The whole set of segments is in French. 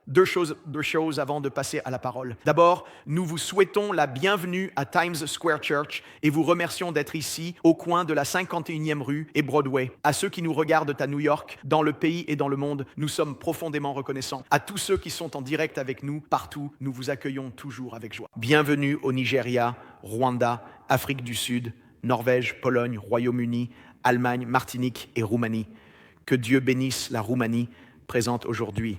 Deux choses avant de passer à la parole. D'abord, nous vous souhaitons la bienvenue à Times Square Church et vous remercions d'être ici, au coin de la 51e rue et Broadway. À ceux qui nous regardent à New York, dans le pays et dans le monde, nous sommes profondément reconnaissants. À tous ceux qui sont en direct avec nous, partout, nous vous accueillons toujours avec joie. Bienvenue au Nigeria, Rwanda, Afrique du Sud, Norvège, Pologne, Royaume-Uni, Allemagne, Martinique et Roumanie. Que Dieu bénisse la Roumanie présente aujourd'hui.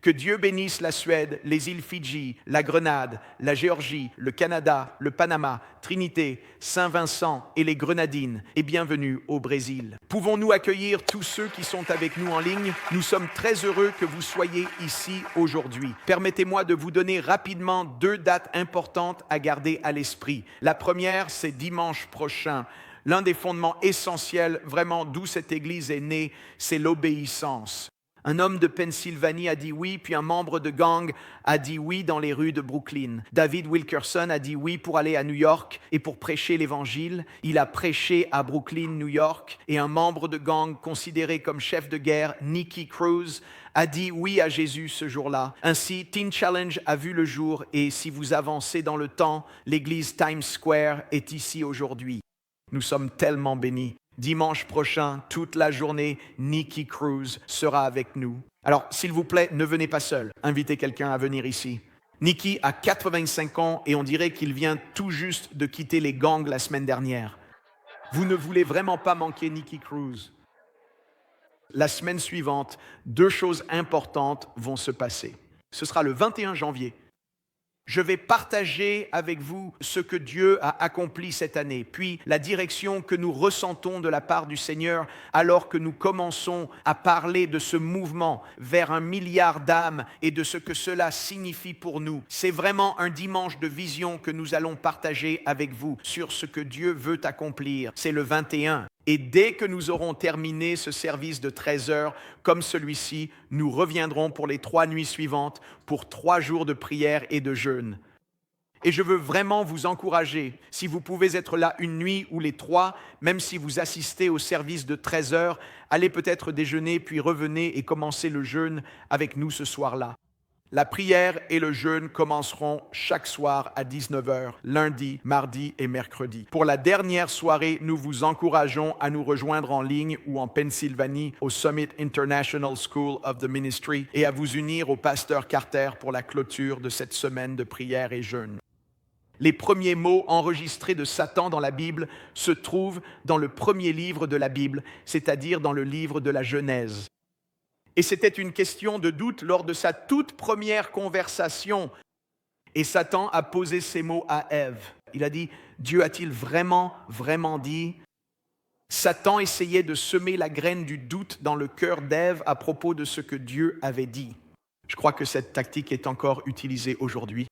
Que Dieu bénisse la Suède, les îles Fidji, la Grenade, la Géorgie, le Canada, le Panama, Trinité, Saint-Vincent et les Grenadines. Et bienvenue au Brésil. Pouvons-nous accueillir tous ceux qui sont avec nous en ligne? Nous sommes très heureux que vous soyez ici aujourd'hui. Permettez-moi de vous donner rapidement 2 dates importantes à garder à l'esprit. La première, c'est dimanche prochain. L'un des fondements essentiels, vraiment d'où cette Église est née, c'est l'obéissance. Un homme de Pennsylvanie a dit oui, puis un membre de gang a dit oui dans les rues de Brooklyn. David Wilkerson a dit oui pour aller à New York et pour prêcher l'Évangile. Il a prêché à Brooklyn, New York, et un membre de gang considéré comme chef de guerre, Nicky Cruz, a dit oui à Jésus ce jour-là. Ainsi, Teen Challenge a vu le jour et si vous avancez dans le temps, l'église Times Square est ici aujourd'hui. Nous sommes tellement bénis. Dimanche prochain, toute la journée, Nicky Cruz sera avec nous. Alors, s'il vous plaît, ne venez pas seul. Invitez quelqu'un à venir ici. Nicky a 85 ans et on dirait qu'il vient tout juste de quitter les gangs la semaine dernière. Vous ne voulez vraiment pas manquer Nicky Cruz. La semaine suivante, 2 choses importantes vont se passer. Ce sera le 21 janvier. Je vais partager avec vous ce que Dieu a accompli cette année, puis la direction que nous ressentons de la part du Seigneur alors que nous commençons à parler de ce mouvement vers 1 milliard d'âmes et de ce que cela signifie pour nous. C'est vraiment un dimanche de vision que nous allons partager avec vous sur ce que Dieu veut accomplir. C'est le 21. Et dès que nous aurons terminé ce service de 13 heures comme celui-ci, nous reviendrons pour les 3 nuits suivantes pour 3 jours de prière et de jeûne. Et je veux vraiment vous encourager, si vous pouvez être là une nuit ou les 3, même si vous assistez au service de 13 heures, allez peut-être déjeuner puis revenez et commencez le jeûne avec nous ce soir-là. La prière et le jeûne commenceront chaque soir à 19 heures, lundi, mardi et mercredi. Pour la dernière soirée, nous vous encourageons à nous rejoindre en ligne ou en Pennsylvanie au Summit International School of the Ministry et à vous unir au pasteur Carter pour la clôture de cette semaine de prière et jeûne. Les premiers mots enregistrés de Satan dans la Bible se trouvent dans le premier livre de la Bible, c'est-à-dire dans le livre de la Genèse. Et c'était une question de doute lors de sa toute première conversation. Et Satan a posé ces mots à Ève. Il a dit, Dieu a-t-il vraiment dit? Satan essayait de semer la graine du doute dans le cœur d'Ève à propos de ce que Dieu avait dit. Je crois que cette tactique est encore utilisée aujourd'hui.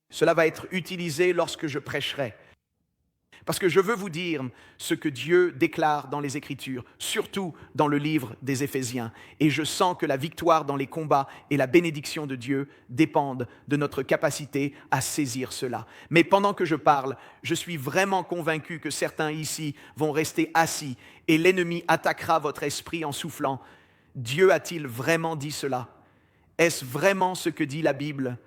Cela va être utilisé lorsque je prêcherai. Parce que je veux vous dire ce que Dieu déclare dans les Écritures, surtout dans le livre des Éphésiens. Et je sens que la victoire dans les combats et la bénédiction de Dieu dépendent de notre capacité à saisir cela. Mais pendant que je parle, je suis vraiment convaincu que certains ici vont rester assis et l'ennemi attaquera votre esprit en soufflant. Dieu a-t-il vraiment dit cela? Est-ce vraiment ce que dit la Bible?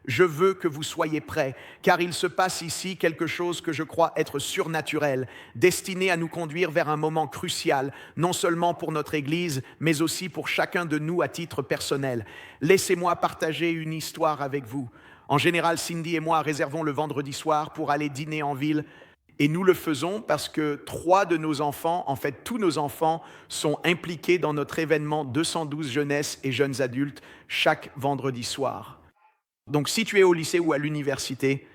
Je veux que vous soyez prêts, car il se passe ici quelque chose que je crois être surnaturel, destiné à nous conduire vers un moment crucial, non seulement pour notre Église, mais aussi pour chacun de nous à titre personnel. Laissez-moi partager une histoire avec vous. En général, Cindy et moi réservons le vendredi soir pour aller dîner en ville, et nous le faisons parce que 3 de nos enfants, en fait tous nos enfants, sont impliqués dans notre événement 212 jeunesse et jeunes adultes chaque vendredi soir. Donc, si tu es au lycée ou à l'université,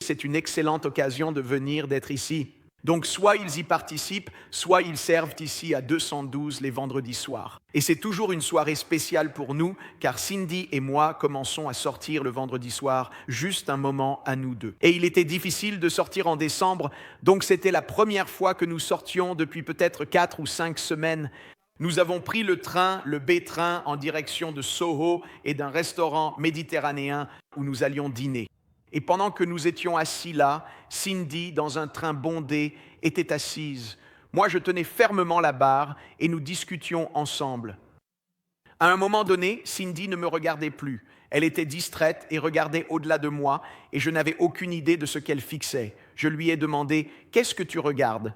c'est une excellente occasion de venir, d'être ici. Donc, soit ils y participent, soit ils servent ici à 212 les vendredis soirs. Et c'est toujours une soirée spéciale pour nous, car Cindy et moi commençons à sortir le vendredi soir, juste un moment à nous deux. Et il était difficile de sortir en décembre, donc c'était la première fois que nous sortions depuis peut-être 4 ou 5 semaines. Nous avons pris le train, le B-train, en direction de Soho et d'un restaurant méditerranéen où nous allions dîner. Et pendant que nous étions assis là, Cindy, dans un train bondé, était assise. Moi, je tenais fermement la barre et nous discutions ensemble. À un moment donné, Cindy ne me regardait plus. Elle était distraite et regardait au-delà de moi, et je n'avais aucune idée de ce qu'elle fixait. Je lui ai demandé « Qu'est-ce que tu regardes ?»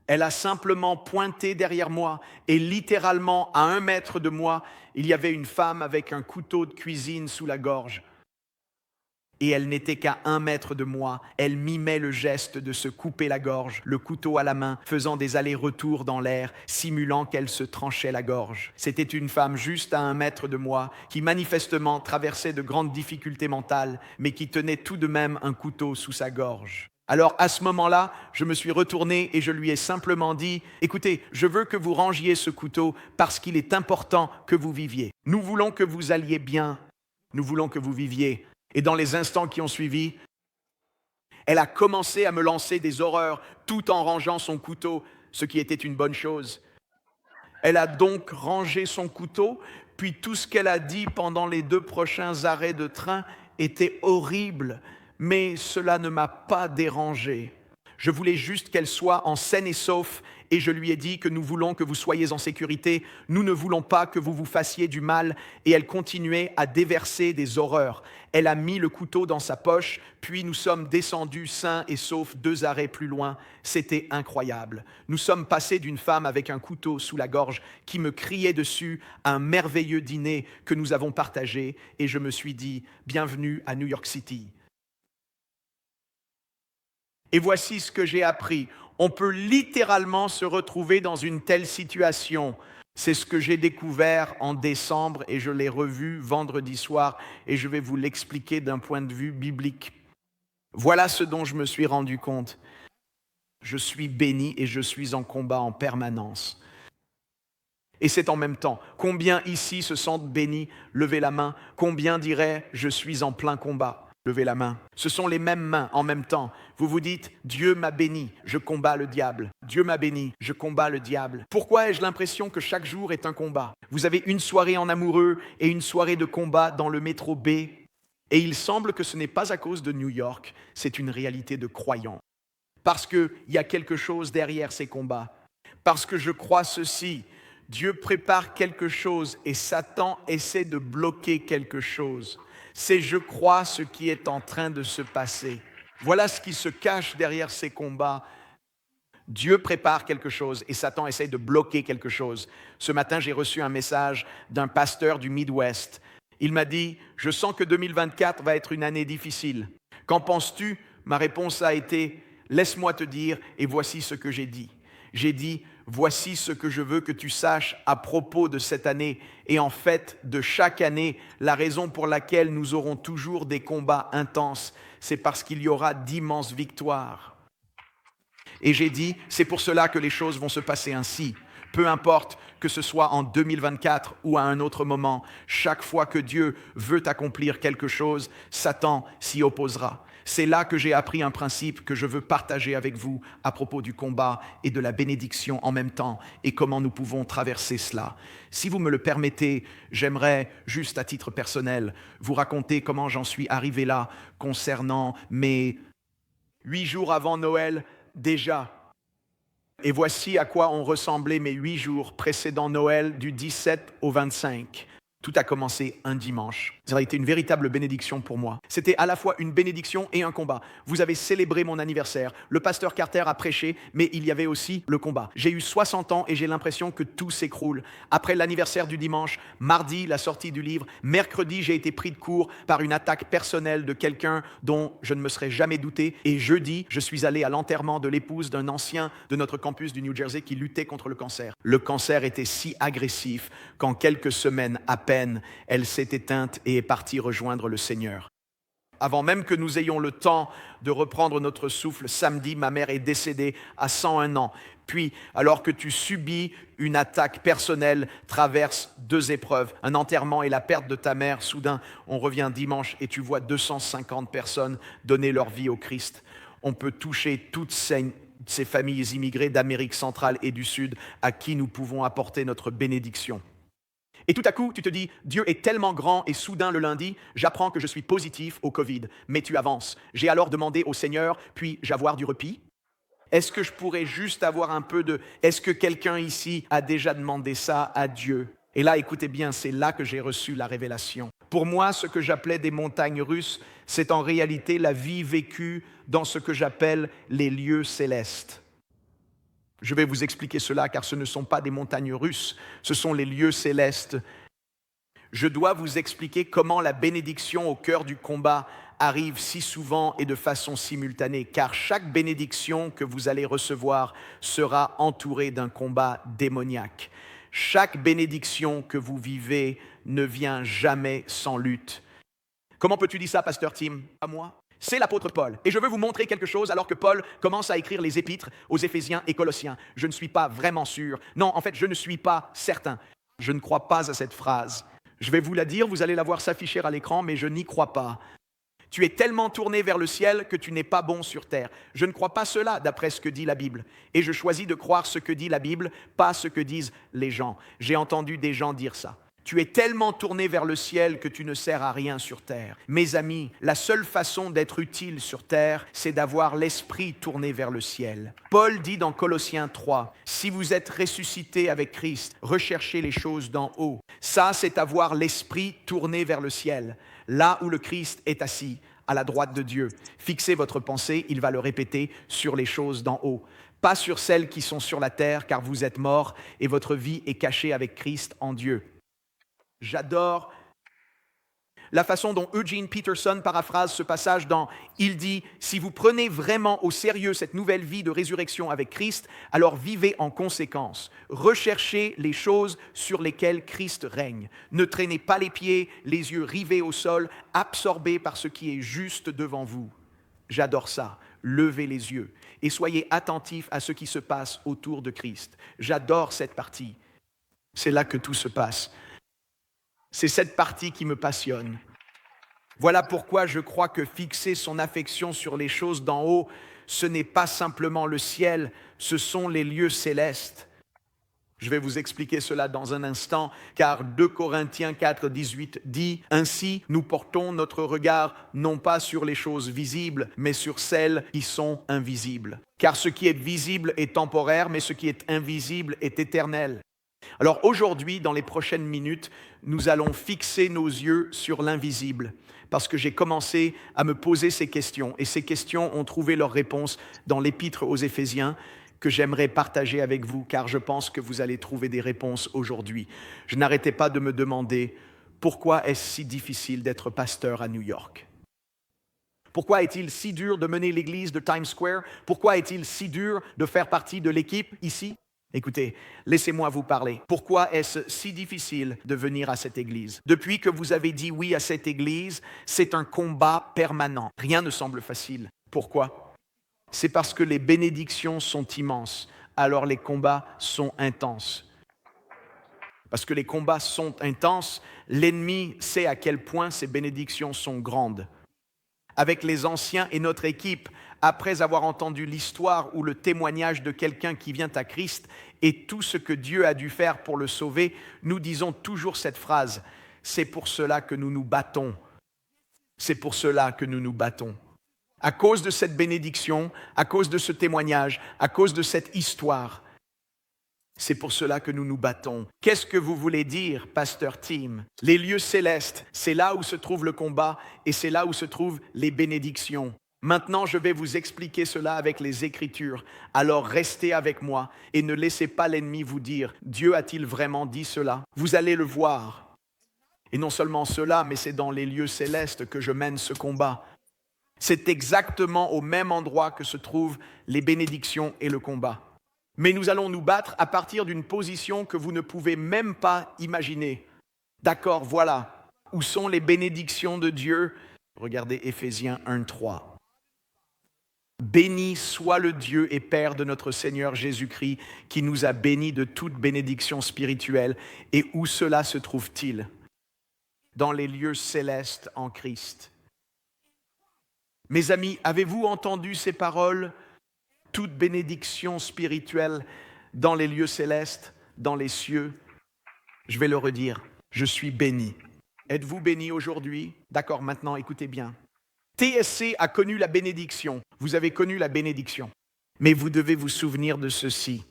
Elle a simplement pointé derrière moi, et littéralement à 1 mètre de moi, il y avait une femme avec un couteau de cuisine sous la gorge. Et elle n'était qu'à 1 mètre de moi. Elle mimait le geste de se couper la gorge, le couteau à la main, faisant des allers-retours dans l'air, simulant qu'elle se tranchait la gorge. C'était une femme juste à 1 mètre de moi, qui manifestement traversait de grandes difficultés mentales, mais qui tenait tout de même un couteau sous sa gorge. Alors à ce moment-là, je me suis retourné et je lui ai simplement dit « Écoutez, je veux que vous rangiez ce couteau parce qu'il est important que vous viviez. Nous voulons que vous alliez bien. Nous voulons que vous viviez. » Et dans les instants qui ont suivi, elle a commencé à me lancer des horreurs tout en rangeant son couteau, ce qui était une bonne chose. Elle a donc rangé son couteau, puis tout ce qu'elle a dit pendant les 2 prochains arrêts de train était horrible, mais cela ne m'a pas dérangé. Je voulais juste qu'elle soit en saine et sauf, et je lui ai dit que nous voulons que vous soyez en sécurité, nous ne voulons pas que vous vous fassiez du mal, et elle continuait à déverser des horreurs. Elle a mis le couteau dans sa poche, puis nous sommes descendus sains et saufs 2 arrêts plus loin. C'était incroyable. Nous sommes passés d'une femme avec un couteau sous la gorge qui me criait dessus à un merveilleux dîner que nous avons partagé, et je me suis dit « Bienvenue à New York City ». Et voici ce que j'ai appris. On peut littéralement se retrouver dans une telle situation. C'est ce que j'ai découvert en décembre et je l'ai revu vendredi soir et je vais vous l'expliquer d'un point de vue biblique. Voilà ce dont je me suis rendu compte. Je suis béni et je suis en combat en permanence. Et c'est en même temps. Combien ici se sentent bénis? Levez la main. Combien diraient « je suis en plein combat » ? Levez la main. Ce sont les mêmes mains en même temps. Vous vous dites, Dieu m'a béni, je combats le diable. Dieu m'a béni, je combats le diable. Pourquoi ai-je l'impression que chaque jour est un combat? Vous avez une soirée en amoureux et une soirée de combat dans le métro B. Et il semble que ce n'est pas à cause de New York, c'est une réalité de croyants. Parce qu'il y a quelque chose derrière ces combats. Parce que je crois ceci, Dieu prépare quelque chose et Satan essaie de bloquer quelque chose. C'est je crois ce qui est en train de se passer. Voilà ce qui se cache derrière ces combats. Dieu prépare quelque chose et Satan essaie de bloquer quelque chose. Ce matin, j'ai reçu un message d'un pasteur du Midwest. Il m'a dit « Je sens que 2024 va être une année difficile. Qu'en penses-tu » Ma réponse a été « Laisse-moi te dire et voici ce que j'ai dit. » J'ai dit « Voici ce que je veux que tu saches à propos de cette année et en fait de chaque année, la raison pour laquelle nous aurons toujours des combats intenses, c'est parce qu'il y aura d'immenses victoires. » Et j'ai dit « C'est pour cela que les choses vont se passer ainsi. Peu importe que ce soit en 2024 ou à un autre moment, chaque fois que Dieu veut accomplir quelque chose, Satan s'y opposera. » C'est là que j'ai appris un principe que je veux partager avec vous à propos du combat et de la bénédiction en même temps et comment nous pouvons traverser cela. Si vous me le permettez, j'aimerais, juste à titre personnel, vous raconter comment j'en suis arrivé là concernant mes 8 jours avant Noël déjà. Et voici à quoi ont ressemblé mes 8 jours précédant Noël du 17 au 25. Tout a commencé un dimanche. Ça a été une véritable bénédiction pour moi. C'était à la fois une bénédiction et un combat. Vous avez célébré mon anniversaire. Le pasteur Carter a prêché, mais il y avait aussi le combat. J'ai eu 60 ans et j'ai l'impression que tout s'écroule. Après l'anniversaire du dimanche, mardi, la sortie du livre, mercredi, j'ai été pris de court par une attaque personnelle de quelqu'un dont je ne me serais jamais douté. Et jeudi, je suis allé à l'enterrement de l'épouse d'un ancien de notre campus du New Jersey qui luttait contre le cancer. Le cancer était si agressif qu'en quelques semaines à peine, elle s'est éteinte et est partie rejoindre le Seigneur. Avant même que nous ayons le temps de reprendre notre souffle, samedi, ma mère est décédée à 101 ans. Puis, alors que tu subis une attaque personnelle, traverse 2 épreuves, un enterrement et la perte de ta mère, soudain, on revient dimanche et tu vois 250 personnes donner leur vie au Christ. On peut toucher toutes ces familles immigrées d'Amérique centrale et du Sud à qui nous pouvons apporter notre bénédiction. Et tout à coup, tu te dis, Dieu est tellement grand et soudain le lundi, j'apprends que je suis positif au Covid. Mais tu avances. J'ai alors demandé au Seigneur, puis-je avoir du repos? Est-ce que je pourrais juste avoir un peu de... Est-ce que quelqu'un ici a déjà demandé ça à Dieu? Et là, écoutez bien, c'est là que j'ai reçu la révélation. Pour moi, ce que j'appelais des montagnes russes, c'est en réalité la vie vécue dans ce que j'appelle les lieux célestes. Je vais vous expliquer cela car ce ne sont pas des montagnes russes, ce sont les lieux célestes. Je dois vous expliquer comment la bénédiction au cœur du combat arrive si souvent et de façon simultanée, car chaque bénédiction que vous allez recevoir sera entourée d'un combat démoniaque. Chaque bénédiction que vous vivez ne vient jamais sans lutte. Comment peux-tu dire ça, pasteur Tim? À moi? C'est l'apôtre Paul. Et je veux vous montrer quelque chose alors que Paul commence à écrire les épîtres aux Éphésiens et Colossiens. Je ne suis pas vraiment sûr. Non, en fait, je ne suis pas certain. Je ne crois pas à cette phrase. Je vais vous la dire, vous allez la voir s'afficher à l'écran, mais je n'y crois pas. Tu es tellement tourné vers le ciel que tu n'es pas bon sur terre. Je ne crois pas cela d'après ce que dit la Bible. Et je choisis de croire ce que dit la Bible, pas ce que disent les gens. J'ai entendu des gens dire ça. Tu es tellement tourné vers le ciel que tu ne sers à rien sur terre. Mes amis, la seule façon d'être utile sur terre, c'est d'avoir l'esprit tourné vers le ciel. Paul dit dans Colossiens 3, « Si vous êtes ressuscité avec Christ, recherchez les choses d'en haut. » Ça, c'est avoir l'esprit tourné vers le ciel, là où le Christ est assis, à la droite de Dieu. Fixez votre pensée, il va le répéter, sur les choses d'en haut. Pas sur celles qui sont sur la terre, car vous êtes morts et votre vie est cachée avec Christ en Dieu. J'adore la façon dont Eugene Peterson paraphrase ce passage dans « Il dit, si vous prenez vraiment au sérieux cette nouvelle vie de résurrection avec Christ, alors vivez en conséquence. Recherchez les choses sur lesquelles Christ règne. Ne traînez pas les pieds, les yeux rivés au sol, absorbés par ce qui est juste devant vous. » J'adore ça. Levez les yeux et soyez attentifs à ce qui se passe autour de Christ. J'adore cette partie. C'est là que tout se passe. C'est cette partie qui me passionne. Voilà pourquoi je crois que fixer son affection sur les choses d'en haut, ce n'est pas simplement le ciel, ce sont les lieux célestes. Je vais vous expliquer cela dans un instant, car 2 Corinthiens 4, 18 dit « Ainsi, nous portons notre regard non pas sur les choses visibles, mais sur celles qui sont invisibles. Car ce qui est visible est temporaire, mais ce qui est invisible est éternel. » Alors aujourd'hui, dans les prochaines minutes, nous allons fixer nos yeux sur l'invisible, parce que j'ai commencé à me poser ces questions, et ces questions ont trouvé leur réponse dans l'épître aux Éphésiens, que j'aimerais partager avec vous, car je pense que vous allez trouver des réponses aujourd'hui. Je n'arrêtais pas de me demander, pourquoi est-ce si difficile d'être pasteur à New York? Pourquoi est-il si dur de mener l'église de Times Square? Pourquoi est-il si dur de faire partie de l'équipe ici? Écoutez, laissez-moi vous parler. Pourquoi est-ce si difficile de venir à cette église? Depuis que vous avez dit oui à cette église, c'est un combat permanent. Rien ne semble facile. Pourquoi? C'est parce que les bénédictions sont immenses, alors les combats sont intenses. Parce que les combats sont intenses, l'ennemi sait à quel point ces bénédictions sont grandes. Avec les anciens et notre équipe, après avoir entendu l'histoire ou le témoignage de quelqu'un qui vient à Christ et tout ce que Dieu a dû faire pour le sauver, nous disons toujours cette phrase, « C'est pour cela que nous nous battons. C'est pour cela que nous nous battons. » À cause de cette bénédiction, à cause de ce témoignage, à cause de cette histoire, c'est pour cela que nous nous battons. Qu'est-ce que vous voulez dire, pasteur Tim? Les lieux célestes, c'est là où se trouve le combat et c'est là où se trouvent les bénédictions. Maintenant, je vais vous expliquer cela avec les Écritures. Alors restez avec moi et ne laissez pas l'ennemi vous dire « Dieu a-t-il vraiment dit cela ?» Vous allez le voir. Et non seulement cela, mais c'est dans les lieux célestes que je mène ce combat. C'est exactement au même endroit que se trouvent les bénédictions et le combat. Mais nous allons nous battre à partir d'une position que vous ne pouvez même pas imaginer. D'accord, voilà. Où sont les bénédictions de Dieu? Regardez Éphésiens 1, 3. Béni soit le Dieu et Père de notre Seigneur Jésus-Christ, qui nous a bénis de toute bénédiction spirituelle. Et où cela se trouve-t-il? Dans les lieux célestes en Christ. Mes amis, avez-vous entendu ces paroles? Toute bénédiction spirituelle dans les lieux célestes, dans les cieux. Je vais le redire, je suis béni. Êtes-vous béni aujourd'hui? D'accord, maintenant écoutez bien. TSC a connu la bénédiction. Vous avez connu la bénédiction. Mais vous devez vous souvenir de ceci.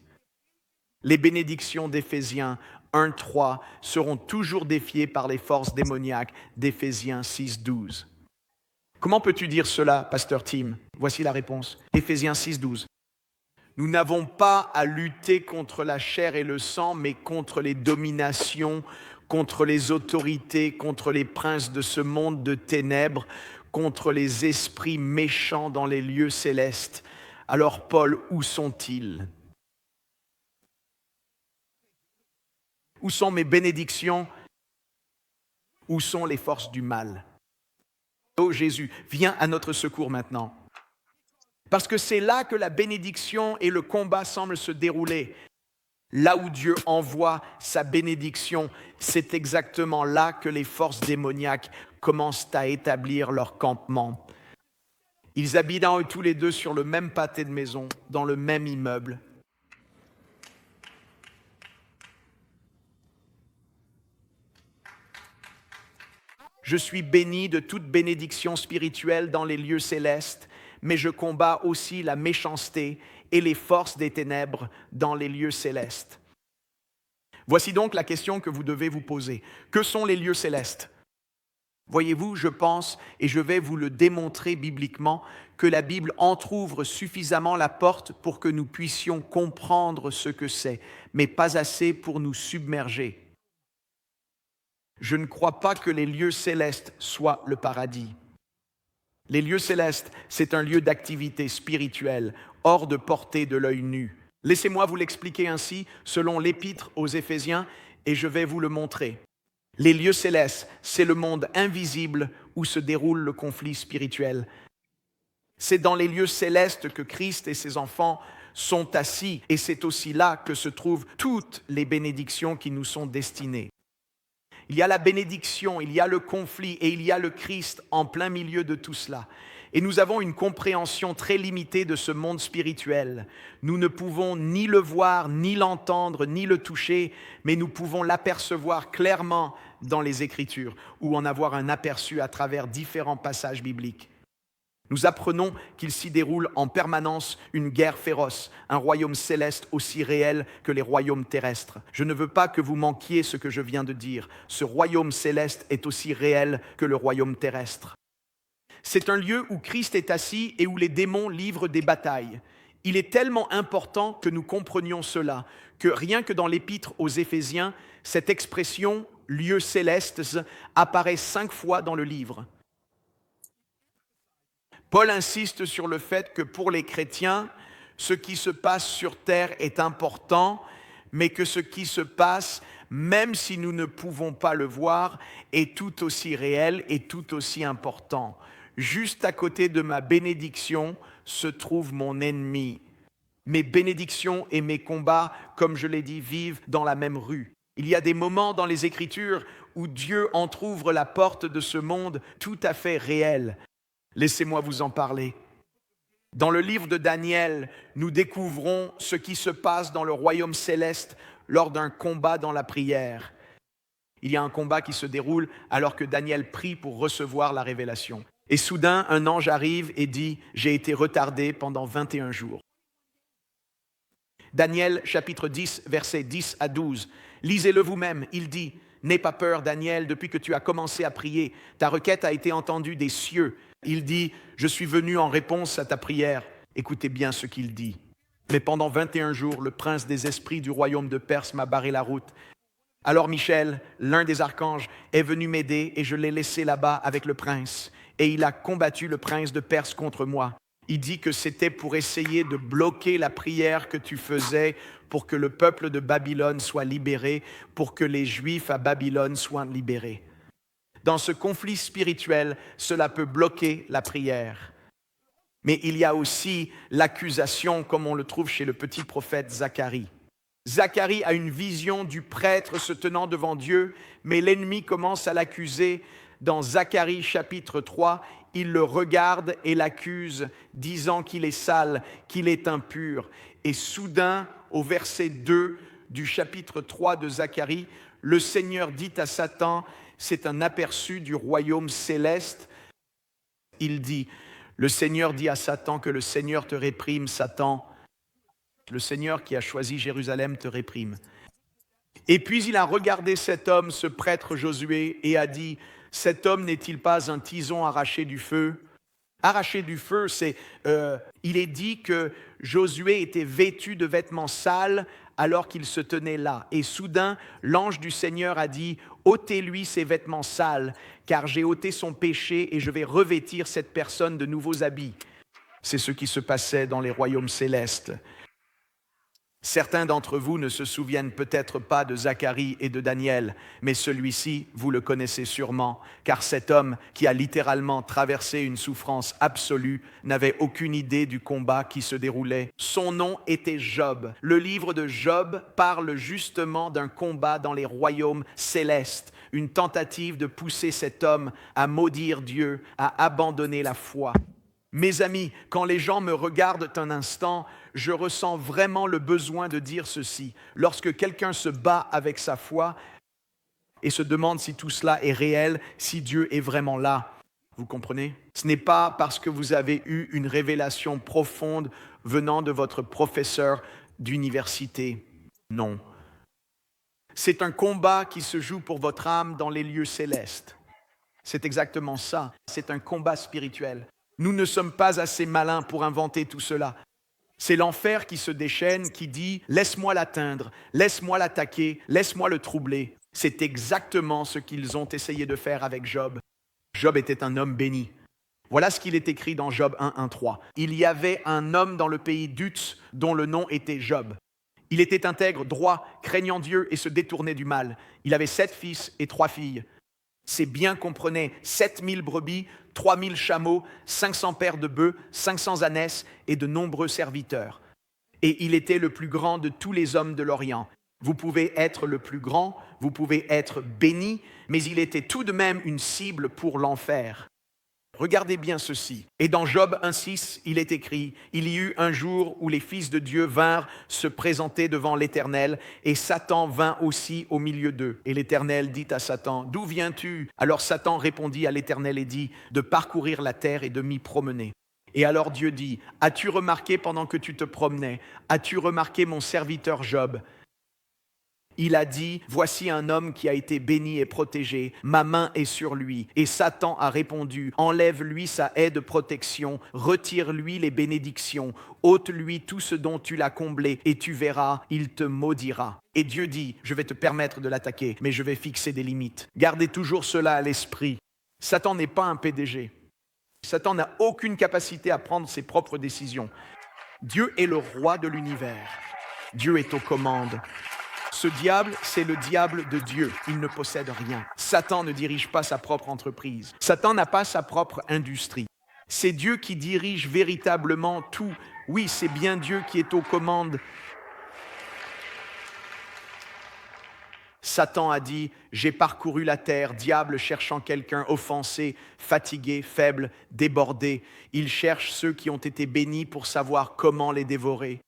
Les bénédictions d'Éphésiens 1-3 seront toujours défiés par les forces démoniaques d'Éphésiens 6-12. Comment peux-tu dire cela, Pasteur Tim? Voici la réponse. Éphésiens 6-12. Nous n'avons pas à lutter contre la chair et le sang, mais contre les dominations, contre les autorités, contre les princes de ce monde de ténèbres, contre les esprits méchants dans les lieux célestes. Alors Paul, où sont-ils? Où sont mes bénédictions? Où sont les forces du mal? Oh Jésus, viens à notre secours maintenant. Parce que c'est là que la bénédiction et le combat semblent se dérouler. Là où Dieu envoie sa bénédiction, c'est exactement là que les forces démoniaques commencent à établir leur campement. Ils habitent tous les deux sur le même pâté de maison, dans le même immeuble. Je suis béni de toute bénédiction spirituelle dans les lieux célestes, mais je combats aussi la méchanceté et les forces des ténèbres dans les lieux célestes. Voici donc la question que vous devez vous poser. Que sont les lieux célestes? Voyez-vous, je pense, et je vais vous le démontrer bibliquement, que la Bible entr'ouvre suffisamment la porte pour que nous puissions comprendre ce que c'est, mais pas assez pour nous submerger. Je ne crois pas que les lieux célestes soient le paradis. Les lieux célestes, c'est un lieu d'activité spirituelle, hors de portée de l'œil nu. Laissez-moi vous l'expliquer ainsi, selon l'Épître aux Éphésiens, et je vais vous le montrer. Les lieux célestes, c'est le monde invisible où se déroule le conflit spirituel. C'est dans les lieux célestes que Christ et ses enfants sont assis, et c'est aussi là que se trouvent toutes les bénédictions qui nous sont destinées. Il y a la bénédiction, il y a le conflit et il y a le Christ en plein milieu de tout cela. Et nous avons une compréhension très limitée de ce monde spirituel. Nous ne pouvons ni le voir, ni l'entendre, ni le toucher, mais nous pouvons l'apercevoir clairement dans les Écritures ou en avoir un aperçu à travers différents passages bibliques. Nous apprenons qu'il s'y déroule en permanence une guerre féroce, un royaume céleste aussi réel que les royaumes terrestres. Je ne veux pas que vous manquiez ce que je viens de dire. Ce royaume céleste est aussi réel que le royaume terrestre. C'est un lieu où Christ est assis et où les démons livrent des batailles. Il est tellement important que nous comprenions cela, que rien que dans l'Épître aux Éphésiens, cette expression « lieux célestes » apparaît 5 fois dans le livre. Paul insiste sur le fait que pour les chrétiens, ce qui se passe sur terre est important, mais que ce qui se passe, même si nous ne pouvons pas le voir, est tout aussi réel et tout aussi important. Juste à côté de ma bénédiction se trouve mon ennemi. Mes bénédictions et mes combats, comme je l'ai dit, vivent dans la même rue. Il y a des moments dans les Écritures où Dieu entr'ouvre la porte de ce monde tout à fait réel. Laissez-moi vous en parler. Dans le livre de Daniel, nous découvrons ce qui se passe dans le royaume céleste lors d'un combat dans la prière. Il y a un combat qui se déroule alors que Daniel prie pour recevoir la révélation. Et soudain, un ange arrive et dit « J'ai été retardé pendant 21 jours ». Daniel, chapitre 10, versets 10 à 12. Lisez-le vous-même, il dit « N'aie pas peur, Daniel, depuis que tu as commencé à prier. Ta requête a été entendue des cieux. » Il dit « Je suis venu en réponse à ta prière. » Écoutez bien ce qu'il dit. « Mais pendant 21 jours, le prince des esprits du royaume de Perse m'a barré la route. Alors Michel, l'un des archanges, est venu m'aider et je l'ai laissé là-bas avec le prince. Et il a combattu le prince de Perse contre moi. Il dit que c'était pour essayer de bloquer la prière que tu faisais pour que le peuple de Babylone soit libéré, pour que les Juifs à Babylone soient libérés. » Dans ce conflit spirituel, cela peut bloquer la prière. Mais il y a aussi l'accusation, comme on le trouve chez le petit prophète Zacharie. Zacharie a une vision du prêtre se tenant devant Dieu, mais l'ennemi commence à l'accuser. Dans Zacharie chapitre 3, il le regarde et l'accuse, disant qu'il est sale, qu'il est impur. Et soudain, au verset 2 du chapitre 3 de Zacharie, le Seigneur dit à Satan, c'est un aperçu du royaume céleste. Il dit, le Seigneur dit à Satan que le Seigneur te réprime, Satan. Le Seigneur qui a choisi Jérusalem te réprime. Et puis il a regardé cet homme, ce prêtre Josué, et a dit, cet homme n'est-il pas un tison arraché du feu? Arraché du feu, il est dit que Josué était vêtu de vêtements sales alors qu'il se tenait là. Et soudain, l'ange du Seigneur a dit, ôtez-lui ses vêtements sales, car j'ai ôté son péché et je vais revêtir cette personne de nouveaux habits. C'est ce qui se passait dans les royaumes célestes. Certains d'entre vous ne se souviennent peut-être pas de Zacharie et de Daniel, mais celui-ci, vous le connaissez sûrement, car cet homme qui a littéralement traversé une souffrance absolue n'avait aucune idée du combat qui se déroulait. Son nom était Job. Le livre de Job parle justement d'un combat dans les royaumes célestes, une tentative de pousser cet homme à maudire Dieu, à abandonner la foi. Mes amis, quand les gens me regardent un instant, je ressens vraiment le besoin de dire ceci. Lorsque quelqu'un se bat avec sa foi et se demande si tout cela est réel, si Dieu est vraiment là, vous comprenez? Ce n'est pas parce que vous avez eu une révélation profonde venant de votre professeur d'université. Non. C'est un combat qui se joue pour votre âme dans les lieux célestes. C'est exactement ça. C'est un combat spirituel. Nous ne sommes pas assez malins pour inventer tout cela. C'est l'enfer qui se déchaîne, qui dit « Laisse-moi l'atteindre, laisse-moi l'attaquer, laisse-moi le troubler ». C'est exactement ce qu'ils ont essayé de faire avec Job. Job était un homme béni. Voilà ce qu'il est écrit dans Job 1:3. Il y avait un homme dans le pays d'Uz dont le nom était Job. Il était intègre, droit, craignant Dieu et se détournait du mal. Il avait 7 fils et 3 filles. Ses biens comprenaient 7000 brebis, 3000 chameaux, 500 paires de bœufs, 500 ânesses et de nombreux serviteurs. Et il était le plus grand de tous les hommes de l'Orient. Vous pouvez être le plus grand, vous pouvez être béni, mais il était tout de même une cible pour l'enfer. Regardez bien ceci. Et dans Job 1:6, il est écrit, « Il y eut un jour où les fils de Dieu vinrent se présenter devant l'Éternel, et Satan vint aussi au milieu d'eux. Et l'Éternel dit à Satan, « D'où viens-tu » Alors Satan répondit à l'Éternel et dit, « De parcourir la terre et de m'y promener. » Et alors Dieu dit, « As-tu remarqué pendant que tu te promenais, as-tu remarqué mon serviteur Job ?» Il a dit, « Voici un homme qui a été béni et protégé, ma main est sur lui. » Et Satan a répondu, « Enlève-lui sa haie de protection, retire-lui les bénédictions, ôte-lui tout ce dont tu l'as comblé, et tu verras, il te maudira. » Et Dieu dit, « Je vais te permettre de l'attaquer, mais je vais fixer des limites. » Gardez toujours cela à l'esprit. Satan n'est pas un PDG. Satan n'a aucune capacité à prendre ses propres décisions. Dieu est le roi de l'univers. Dieu est aux commandes. Ce diable, c'est le diable de Dieu. Il ne possède rien. Satan ne dirige pas sa propre entreprise. Satan n'a pas sa propre industrie. C'est Dieu qui dirige véritablement tout. Oui, c'est bien Dieu qui est aux commandes. Satan a dit, « J'ai parcouru la terre, diable cherchant quelqu'un offensé, fatigué, faible, débordé. Il cherche ceux qui ont été bénis pour savoir comment les dévorer. »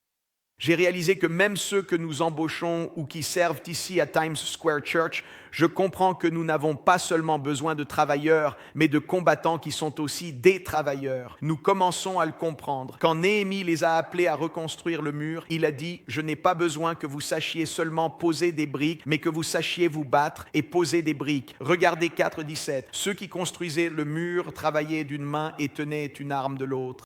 J'ai réalisé que même ceux que nous embauchons ou qui servent ici à Times Square Church, je comprends que nous n'avons pas seulement besoin de travailleurs, mais de combattants qui sont aussi des travailleurs. Nous commençons à le comprendre. Quand Néhémie les a appelés à reconstruire le mur, il a dit « Je n'ai pas besoin que vous sachiez seulement poser des briques, mais que vous sachiez vous battre et poser des briques. » Regardez 4:17. Ceux qui construisaient le mur travaillaient d'une main et tenaient une arme de l'autre.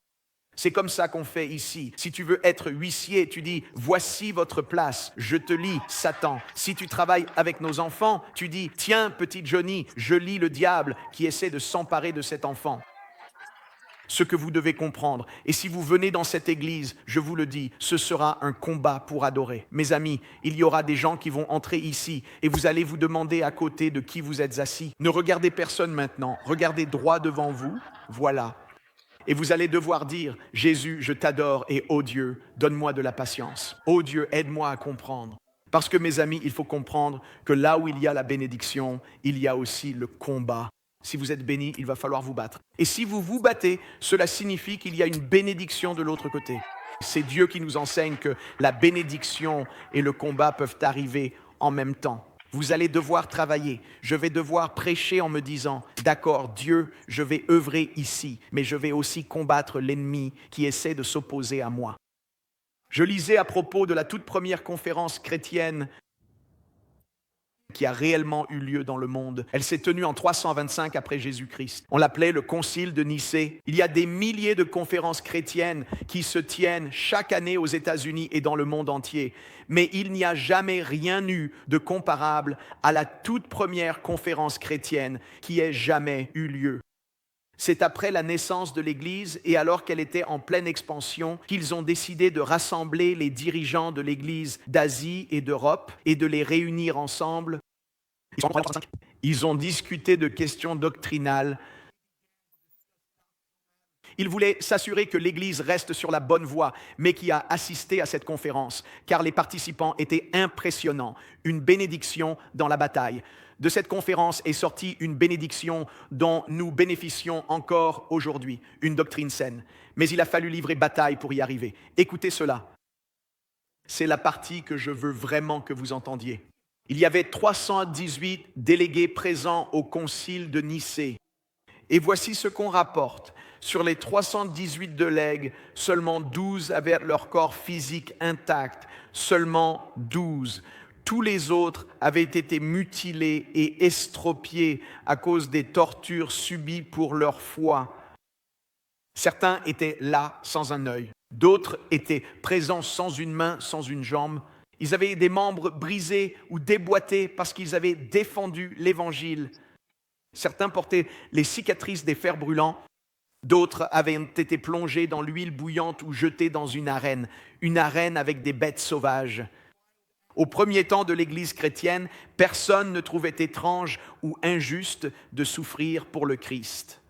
C'est comme ça qu'on fait ici. Si tu veux être huissier, tu dis « Voici votre place, je te lis, Satan. » Si tu travailles avec nos enfants, tu dis « Tiens, petit Johnny, je lis le diable qui essaie de s'emparer de cet enfant. » Ce que vous devez comprendre, et si vous venez dans cette église, je vous le dis, ce sera un combat pour adorer. Mes amis, il y aura des gens qui vont entrer ici et vous allez vous demander à côté de qui vous êtes assis. Ne regardez personne maintenant, regardez droit devant vous, voilà. Et vous allez devoir dire, « Jésus, je t'adore et ô Dieu, donne-moi de la patience. Ô Dieu, aide-moi à comprendre. » Parce que mes amis, il faut comprendre que là où il y a la bénédiction, il y a aussi le combat. Si vous êtes béni, il va falloir vous battre. Et si vous vous battez, cela signifie qu'il y a une bénédiction de l'autre côté. C'est Dieu qui nous enseigne que la bénédiction et le combat peuvent arriver en même temps. Vous allez devoir travailler. Je vais devoir prêcher en me disant, d'accord, Dieu, je vais œuvrer ici, mais je vais aussi combattre l'ennemi qui essaie de s'opposer à moi. Je lisais à propos de la toute première conférence chrétienne qui a réellement eu lieu dans le monde. Elle s'est tenue en 325 après Jésus-Christ. On l'appelait le Concile de Nicée. Il y a des milliers de conférences chrétiennes qui se tiennent chaque année aux États-Unis et dans le monde entier. Mais il n'y a jamais rien eu de comparable à la toute première conférence chrétienne qui ait jamais eu lieu. C'est après la naissance de l'Église et alors qu'elle était en pleine expansion qu'ils ont décidé de rassembler les dirigeants de l'Église d'Asie et d'Europe et de les réunir ensemble. Ils ont discuté de questions doctrinales. Ils voulaient s'assurer que l'Église reste sur la bonne voie, mais qui a assisté à cette conférence, car les participants étaient impressionnants, une bénédiction dans la bataille. De cette conférence est sortie une bénédiction dont nous bénéficions encore aujourd'hui, une doctrine saine. Mais il a fallu livrer bataille pour y arriver. Écoutez cela. C'est la partie que je veux vraiment que vous entendiez. Il y avait 318 délégués présents au concile de Nicée. Et voici ce qu'on rapporte. Sur les 318 délégués, seulement 12 avaient leur corps physique intact. Seulement 12. Tous les autres avaient été mutilés et estropiés à cause des tortures subies pour leur foi. Certains étaient là sans un œil. D'autres étaient présents sans une main, sans une jambe. Ils avaient des membres brisés ou déboîtés parce qu'ils avaient défendu l'Évangile. Certains portaient les cicatrices des fers brûlants. D'autres avaient été plongés dans l'huile bouillante ou jetés dans une arène avec des bêtes sauvages. Au premier temps de l'Église chrétienne, personne ne trouvait étrange ou injuste de souffrir pour le Christ.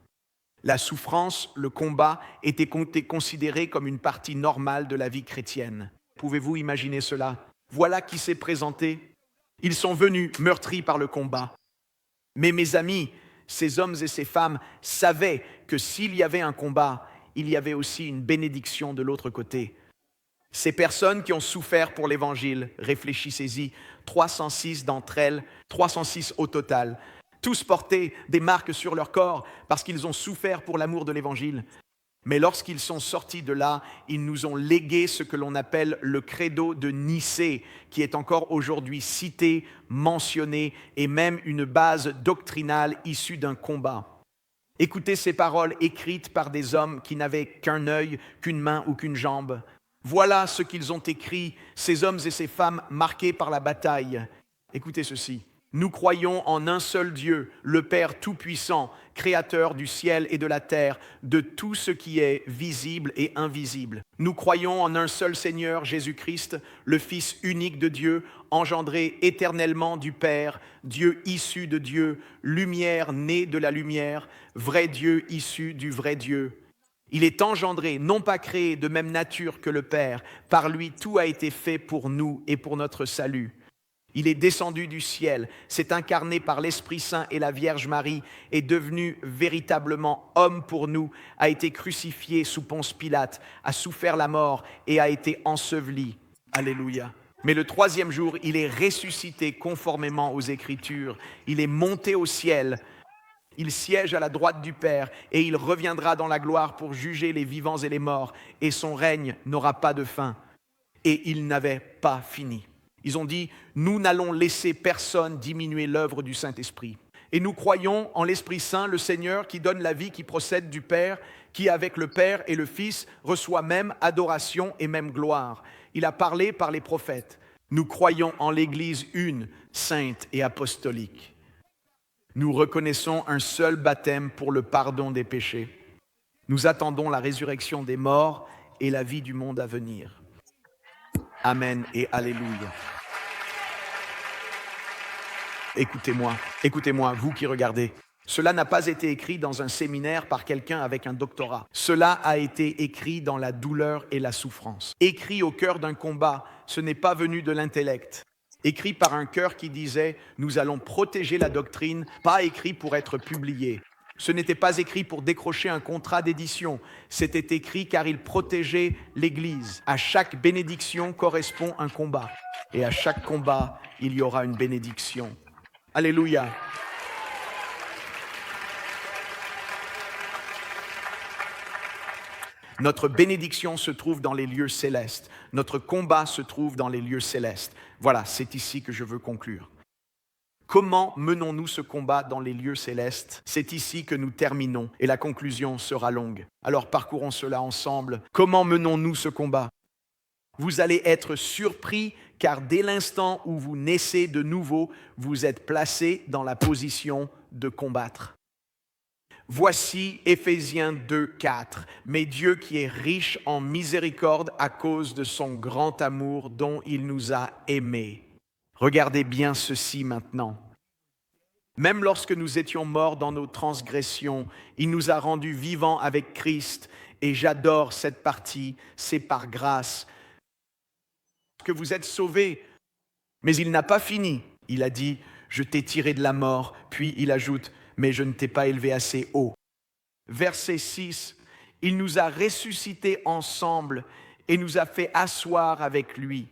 La souffrance, le combat, étaient considérés comme une partie normale de la vie chrétienne. Pouvez-vous imaginer cela? Voilà qui s'est présenté. Ils sont venus meurtris par le combat. Mais mes amis, ces hommes et ces femmes savaient que s'il y avait un combat, il y avait aussi une bénédiction de l'autre côté. Ces personnes qui ont souffert pour l'Évangile, réfléchissez-y, 306 d'entre elles, 306 au total, tous portaient des marques sur leur corps parce qu'ils ont souffert pour l'amour de l'Évangile. Mais lorsqu'ils sont sortis de là, ils nous ont légué ce que l'on appelle le credo de Nicée, qui est encore aujourd'hui cité, mentionné et même une base doctrinale issue d'un combat. Écoutez ces paroles écrites par des hommes qui n'avaient qu'un œil, qu'une main ou qu'une jambe. Voilà ce qu'ils ont écrit, ces hommes et ces femmes marqués par la bataille. Écoutez ceci. Nous croyons en un seul Dieu, le Père Tout-Puissant, Créateur du ciel et de la terre, de tout ce qui est visible et invisible. Nous croyons en un seul Seigneur, Jésus-Christ, le Fils unique de Dieu, engendré éternellement du Père, Dieu issu de Dieu, lumière née de la lumière, vrai Dieu issu du vrai Dieu. Il est engendré, non pas créé, de même nature que le Père. Par lui, tout a été fait pour nous et pour notre salut. Il est descendu du ciel, s'est incarné par l'Esprit Saint et la Vierge Marie, est devenu véritablement homme pour nous, a été crucifié sous Ponce Pilate, a souffert la mort et a été enseveli. Alléluia. Mais le troisième jour, il est ressuscité conformément aux Écritures. Il est monté au ciel. Il siège à la droite du Père et il reviendra dans la gloire pour juger les vivants et les morts. Et son règne n'aura pas de fin. Et il n'avait pas fini. Ils ont dit, nous n'allons laisser personne diminuer l'œuvre du Saint-Esprit. Et nous croyons en l'Esprit Saint, le Seigneur, qui donne la vie qui procède du Père, qui avec le Père et le Fils reçoit même adoration et même gloire. Il a parlé par les prophètes. Nous croyons en l'Église une, sainte et apostolique. Nous reconnaissons un seul baptême pour le pardon des péchés. Nous attendons la résurrection des morts et la vie du monde à venir. Amen et Alléluia. Écoutez-moi, vous qui regardez. Cela n'a pas été écrit dans un séminaire par quelqu'un avec un doctorat. Cela a été écrit dans la douleur et la souffrance. Écrit au cœur d'un combat, ce n'est pas venu de l'intellect. Écrit par un cœur qui disait « Nous allons protéger la doctrine », pas écrit pour être publié. Ce n'était pas écrit pour décrocher un contrat d'édition. C'était écrit car il protégeait l'Église. À chaque bénédiction correspond un combat. Et à chaque combat, il y aura une bénédiction. Alléluia. Notre bénédiction se trouve dans les lieux célestes. Notre combat se trouve dans les lieux célestes. Voilà, c'est ici que je veux conclure. Comment menons-nous ce combat dans les lieux célestes? C'est ici que nous terminons et la conclusion sera longue. Alors parcourons cela ensemble. Comment menons-nous ce combat? Vous allez être surpris car dès l'instant où vous naissez de nouveau, vous êtes placé dans la position de combattre. Voici Éphésiens 2, 4. Mais Dieu qui est riche en miséricorde à cause de son grand amour dont il nous a aimés. Regardez bien ceci maintenant. Même lorsque nous étions morts dans nos transgressions, il nous a rendus vivants avec Christ. Et j'adore cette partie, c'est par grâce que vous êtes sauvés. Mais il n'a pas fini. Il a dit, je t'ai tiré de la mort. Puis il ajoute, mais je ne t'ai pas élevé assez haut. Verset 6, il nous a ressuscités ensemble et nous a fait asseoir avec lui.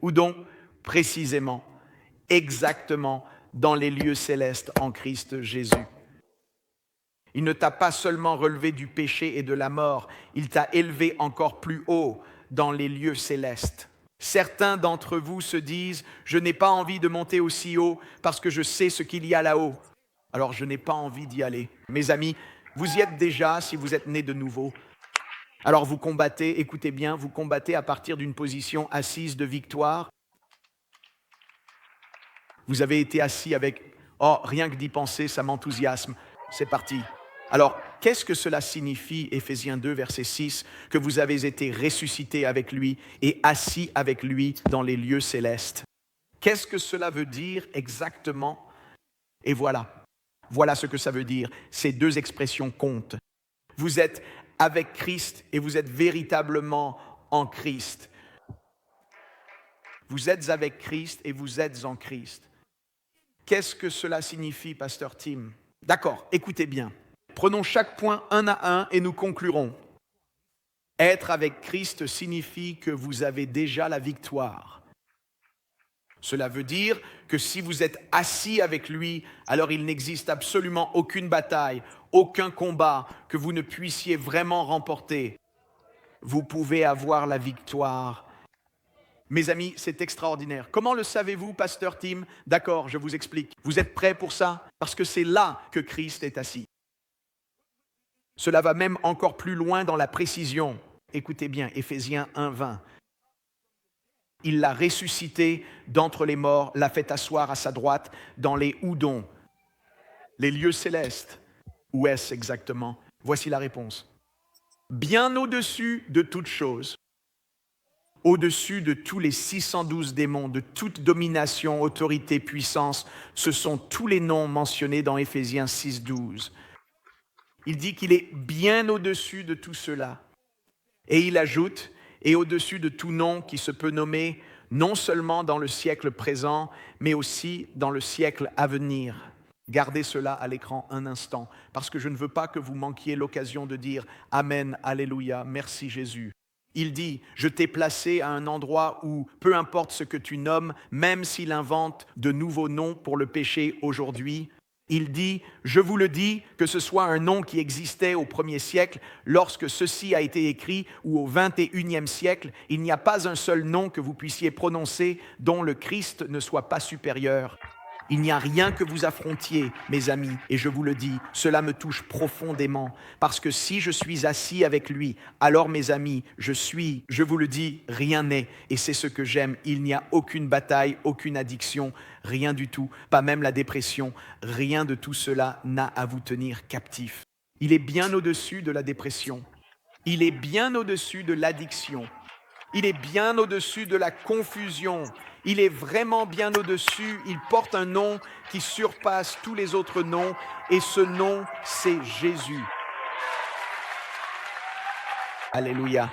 Où donc? Précisément, exactement dans les lieux célestes en Christ Jésus. Il ne t'a pas seulement relevé du péché et de la mort, il t'a élevé encore plus haut dans les lieux célestes. Certains d'entre vous se disent, je n'ai pas envie de monter aussi haut parce que je sais ce qu'il y a là-haut. Alors je n'ai pas envie d'y aller. Mes amis, vous y êtes déjà si vous êtes nés de nouveau. Alors vous combattez, écoutez bien, vous combattez à partir d'une position assise de victoire. Vous avez été assis avec « Oh, rien que d'y penser, ça m'enthousiasme. C'est parti. » Alors, qu'est-ce que cela signifie, Éphésiens 2, verset 6, que vous avez été ressuscités avec lui et assis avec lui dans les lieux célestes? Qu'est-ce que cela veut dire exactement? Et voilà ce que ça veut dire. Ces deux expressions comptent. Vous êtes avec Christ et vous êtes véritablement en Christ. Vous êtes avec Christ et vous êtes en Christ. Qu'est-ce que cela signifie, Pasteur Tim? D'accord, écoutez bien. Prenons chaque point un à un et nous conclurons. Être avec Christ signifie que vous avez déjà la victoire. Cela veut dire que si vous êtes assis avec lui, alors il n'existe absolument aucune bataille, aucun combat que vous ne puissiez vraiment remporter. Vous pouvez avoir la victoire. Mes amis, c'est extraordinaire. Comment le savez-vous, Pasteur Tim? D'accord, je vous explique. Vous êtes prêts pour ça? Parce que c'est là que Christ est assis. Cela va même encore plus loin dans la précision. Écoutez bien, Éphésiens 1, 20. Il l'a ressuscité d'entre les morts, l'a fait asseoir à sa droite dans les houdons, les lieux célestes. Où est-ce exactement? Voici la réponse. Bien au-dessus de toutes choses, au-dessus de tous les 612 démons, de toute domination, autorité, puissance, ce sont tous les noms mentionnés dans Éphésiens 6, 12. Il dit qu'il est bien au-dessus de tout cela. Et il ajoute, et au-dessus de tout nom qui se peut nommer, non seulement dans le siècle présent, mais aussi dans le siècle à venir. Gardez cela à l'écran un instant, parce que je ne veux pas que vous manquiez l'occasion de dire « Amen, Alléluia, merci Jésus ». Il dit, je t'ai placé à un endroit où, peu importe ce que tu nommes, même s'il invente de nouveaux noms pour le péché aujourd'hui, il dit, je vous le dis, que ce soit un nom qui existait au 1er siècle, lorsque ceci a été écrit, ou au 21e siècle, il n'y a pas un seul nom que vous puissiez prononcer dont le Christ ne soit pas supérieur. Il n'y a rien que vous affrontiez, mes amis, et je vous le dis, cela me touche profondément, parce que si je suis assis avec lui, alors mes amis, je vous le dis, rien n'est, et c'est ce que j'aime. Il n'y a aucune bataille, aucune addiction, rien du tout, pas même la dépression, rien de tout cela n'a à vous tenir captif. Il est bien au-dessus de la dépression, il est bien au-dessus de l'addiction, il est bien au-dessus de la confusion. Il est vraiment bien au-dessus. Il porte un nom qui surpasse tous les autres noms. Et ce nom, c'est Jésus. Alléluia.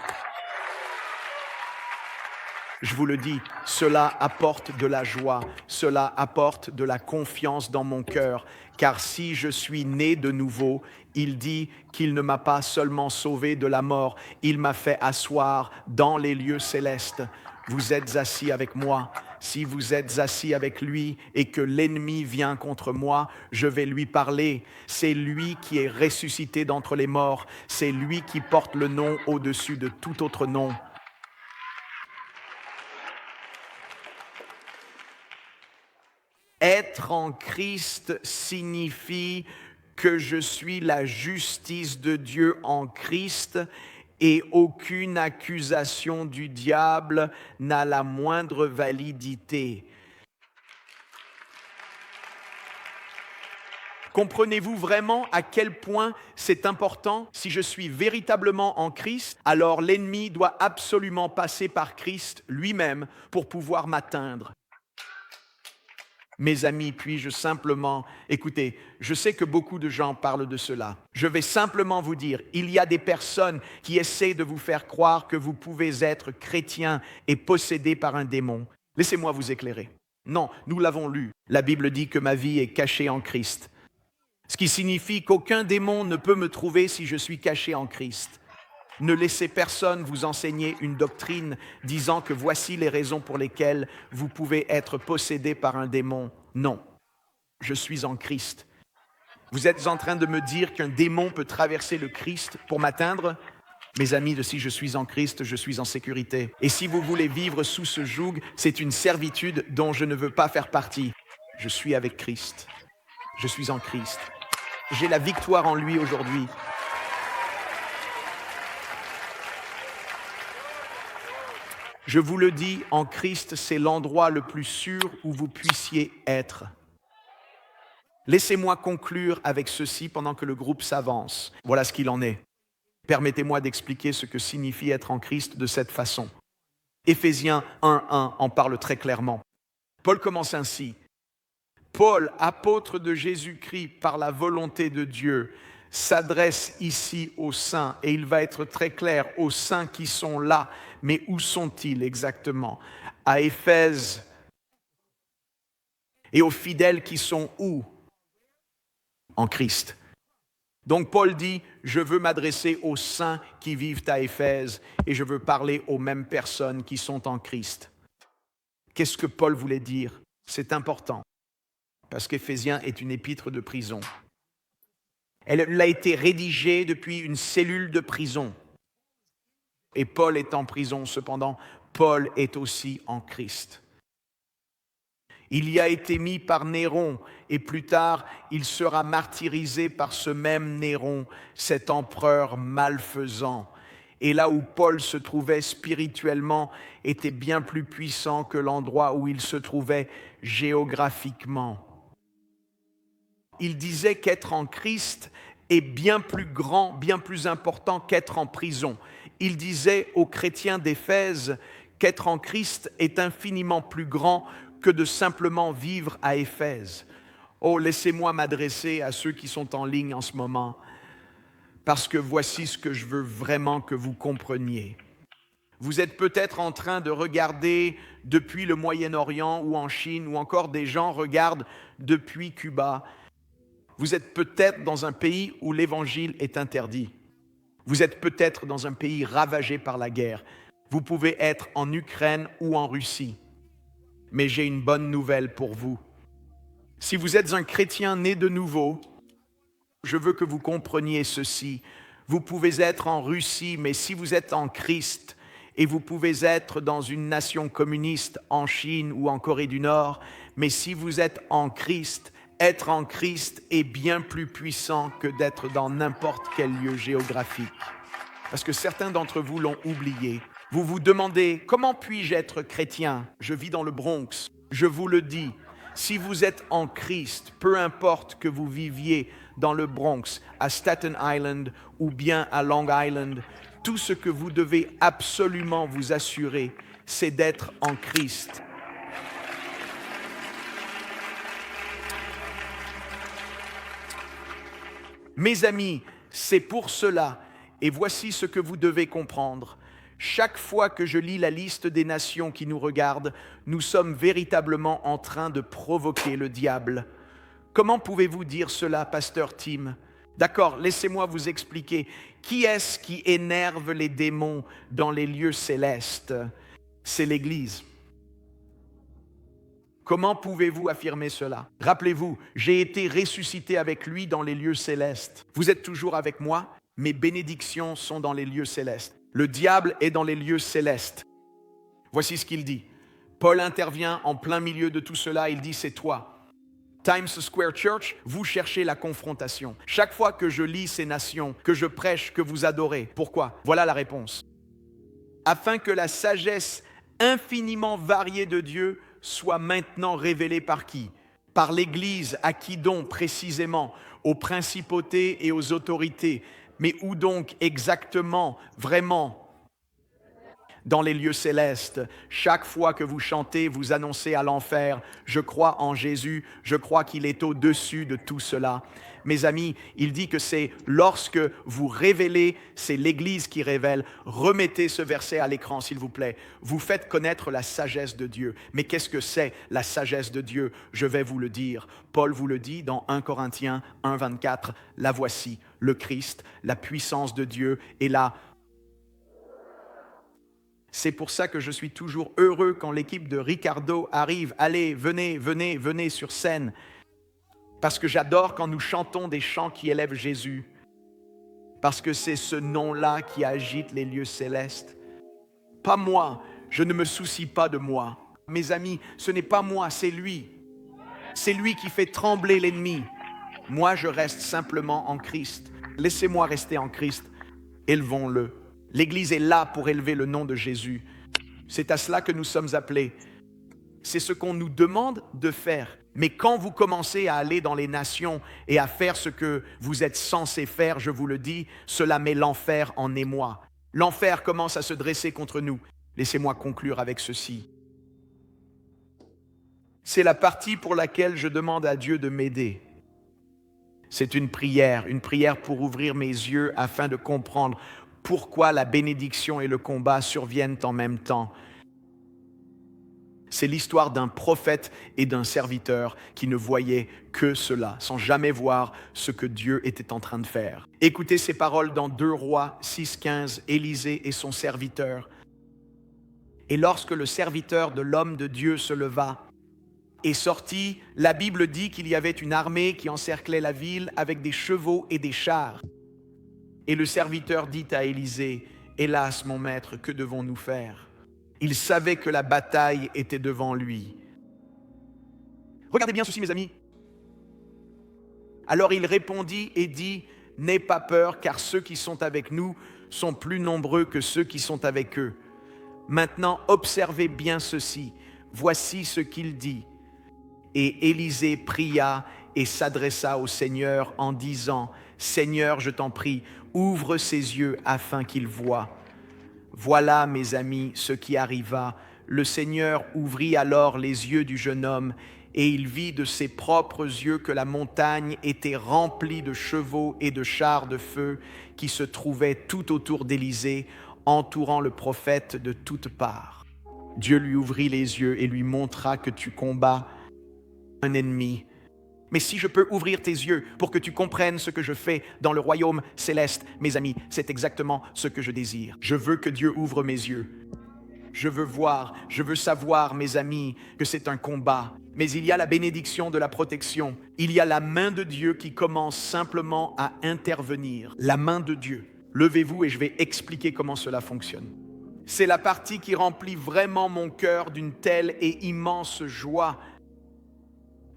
Je vous le dis, cela apporte de la joie. Cela apporte de la confiance dans mon cœur. Car si je suis né de nouveau, il dit qu'il ne m'a pas seulement sauvé de la mort, il m'a fait asseoir dans les lieux célestes. Vous êtes assis avec moi. Si vous êtes assis avec lui et que l'ennemi vient contre moi, je vais lui parler. C'est lui qui est ressuscité d'entre les morts. C'est lui qui porte le nom au-dessus de tout autre nom. être en Christ signifie que je suis la justice de Dieu en Christ et aucune accusation du diable n'a la moindre validité. Comprenez-vous vraiment à quel point c'est important? Si je suis véritablement en Christ, alors l'ennemi doit absolument passer par Christ lui-même pour pouvoir m'atteindre. Mes amis, puis-je simplement, écoutez, je sais que beaucoup de gens parlent de cela. Je vais simplement vous dire, il y a des personnes qui essaient de vous faire croire que vous pouvez être chrétien et possédé par un démon. Laissez-moi vous éclairer. Non, nous l'avons lu. La Bible dit que ma vie est cachée en Christ. Ce qui signifie qu'aucun démon ne peut me trouver si je suis caché en Christ. Ne laissez personne vous enseigner une doctrine disant que voici les raisons pour lesquelles vous pouvez être possédé par un démon. Non, je suis en Christ. Vous êtes en train de me dire qu'un démon peut traverser le Christ pour m'atteindre? Mes amis, si je suis en Christ, je suis en sécurité. Et si vous voulez vivre sous ce joug, c'est une servitude dont je ne veux pas faire partie. Je suis avec Christ. Je suis en Christ. J'ai la victoire en lui aujourd'hui. Je vous le dis, en Christ, c'est l'endroit le plus sûr où vous puissiez être. Laissez-moi conclure avec ceci pendant que le groupe s'avance. Voilà ce qu'il en est. Permettez-moi d'expliquer ce que signifie être en Christ de cette façon. Éphésiens 1:1 en parle très clairement. Paul commence ainsi. Paul, apôtre de Jésus-Christ par la volonté de Dieu, s'adresse ici aux saints, et il va être très clair, aux saints qui sont là. Mais où sont-ils exactement? À Éphèse. Et aux fidèles qui sont où? En Christ. Donc Paul dit, je veux m'adresser aux saints qui vivent à Éphèse, et je veux parler aux mêmes personnes qui sont en Christ. Qu'est-ce que Paul voulait dire? C'est important. Parce qu'Éphésiens est une épître de prison. Elle a été rédigée depuis une cellule de prison. Et Paul est en prison, cependant, Paul est aussi en Christ. Il y a été mis par Néron, et plus tard, il sera martyrisé par ce même Néron, cet empereur malfaisant. Et là où Paul se trouvait spirituellement était bien plus puissant que l'endroit où il se trouvait géographiquement. Il disait qu'être en Christ est bien plus grand, bien plus important qu'être en prison. Il disait aux chrétiens d'Éphèse qu'être en Christ est infiniment plus grand que de simplement vivre à Éphèse. Oh, laissez-moi m'adresser à ceux qui sont en ligne en ce moment, parce que voici ce que je veux vraiment que vous compreniez. Vous êtes peut-être en train de regarder depuis le Moyen-Orient ou en Chine, ou encore des gens regardent depuis Cuba. Vous êtes peut-être dans un pays où l'évangile est interdit. Vous êtes peut-être dans un pays ravagé par la guerre. Vous pouvez être en Ukraine ou en Russie. Mais j'ai une bonne nouvelle pour vous. Si vous êtes un chrétien né de nouveau, je veux que vous compreniez ceci. Vous pouvez être en Russie, mais si vous êtes en Christ, et vous pouvez être dans une nation communiste en Chine ou en Corée du Nord, mais si vous êtes en Christ, être en Christ est bien plus puissant que d'être dans n'importe quel lieu géographique. Parce que certains d'entre vous l'ont oublié. Vous vous demandez, comment puis-je être chrétien? Je vis dans le Bronx. Je vous le dis, si vous êtes en Christ, peu importe que vous viviez dans le Bronx, à Staten Island ou bien à Long Island, tout ce que vous devez absolument vous assurer, c'est d'être en Christ. Mes amis, c'est pour cela, et voici ce que vous devez comprendre. Chaque fois que je lis la liste des nations qui nous regardent, nous sommes véritablement en train de provoquer le diable. Comment pouvez-vous dire cela, pasteur Tim? D'accord, laissez-moi vous expliquer. Qui est-ce qui énerve les démons dans les lieux célestes? C'est l'Église. Comment pouvez-vous affirmer cela? Rappelez-vous, j'ai été ressuscité avec lui dans les lieux célestes. Vous êtes toujours avec moi? Mes bénédictions sont dans les lieux célestes. Le diable est dans les lieux célestes. Voici ce qu'il dit. Paul intervient en plein milieu de tout cela. Il dit, c'est toi. Times Square Church, vous cherchez la confrontation. Chaque fois que je lis ces nations, que je prêche, que vous adorez, pourquoi? Voilà la réponse. Afin que la sagesse infiniment variée de Dieu soit maintenant révélée par qui? Par l'Église, à qui donc précisément? Aux principautés et aux autorités. Mais où donc exactement, vraiment? Dans les lieux célestes, chaque fois que vous chantez, vous annoncez à l'enfer, je crois en Jésus, je crois qu'il est au-dessus de tout cela. Mes amis, il dit que c'est lorsque vous révélez, c'est l'Église qui révèle. Remettez ce verset à l'écran, s'il vous plaît. Vous faites connaître la sagesse de Dieu. Mais qu'est-ce que c'est la sagesse de Dieu? Je vais vous le dire. Paul vous le dit dans 1 Corinthiens 1, 24. La voici, le Christ, la puissance de Dieu est là. C'est pour ça que je suis toujours heureux quand l'équipe de Ricardo arrive. Allez, venez, venez, venez sur scène. Parce que j'adore quand nous chantons des chants qui élèvent Jésus. Parce que c'est ce nom-là qui agite les lieux célestes. Pas moi, je ne me soucie pas de moi. Mes amis, ce n'est pas moi, c'est lui. C'est lui qui fait trembler l'ennemi. Moi, je reste simplement en Christ. Laissez-moi rester en Christ. Élevons-le. L'Église est là pour élever le nom de Jésus. C'est à cela que nous sommes appelés. C'est ce qu'on nous demande de faire. Mais quand vous commencez à aller dans les nations et à faire ce que vous êtes censés faire, je vous le dis, cela met l'enfer en émoi. L'enfer commence à se dresser contre nous. Laissez-moi conclure avec ceci. C'est la partie pour laquelle je demande à Dieu de m'aider. C'est une prière pour ouvrir mes yeux afin de comprendre pourquoi la bénédiction et le combat surviennent en même temps. C'est l'histoire d'un prophète et d'un serviteur qui ne voyaient que cela, sans jamais voir ce que Dieu était en train de faire. Écoutez ces paroles dans 2 Rois 6,15, Élisée et son serviteur. Et lorsque le serviteur de l'homme de Dieu se leva et sortit, la Bible dit qu'il y avait une armée qui encerclait la ville avec des chevaux et des chars. Et le serviteur dit à Élisée, « Hélas, mon maître, que devons-nous faire ?» Il savait que la bataille était devant lui. Regardez bien ceci, mes amis. Alors il répondit et dit, « N'aie pas peur, car ceux qui sont avec nous sont plus nombreux que ceux qui sont avec eux. Maintenant, observez bien ceci. Voici ce qu'il dit. » Et Élisée pria et s'adressa au Seigneur en disant, « Seigneur, je t'en prie, ouvre ses yeux afin qu'il voie. » Voilà, mes amis, ce qui arriva. Le Seigneur ouvrit alors les yeux du jeune homme, et il vit de ses propres yeux que la montagne était remplie de chevaux et de chars de feu qui se trouvaient tout autour d'Élisée, entourant le prophète de toutes parts. Dieu lui ouvrit les yeux et lui montra que tu combats un ennemi. Mais si je peux ouvrir tes yeux pour que tu comprennes ce que je fais dans le royaume céleste, mes amis, c'est exactement ce que je désire. Je veux que Dieu ouvre mes yeux. Je veux voir, je veux savoir, mes amis, que c'est un combat. Mais il y a la bénédiction de la protection. Il y a la main de Dieu qui commence simplement à intervenir. La main de Dieu. Levez-vous et je vais expliquer comment cela fonctionne. C'est la partie qui remplit vraiment mon cœur d'une telle et immense joie.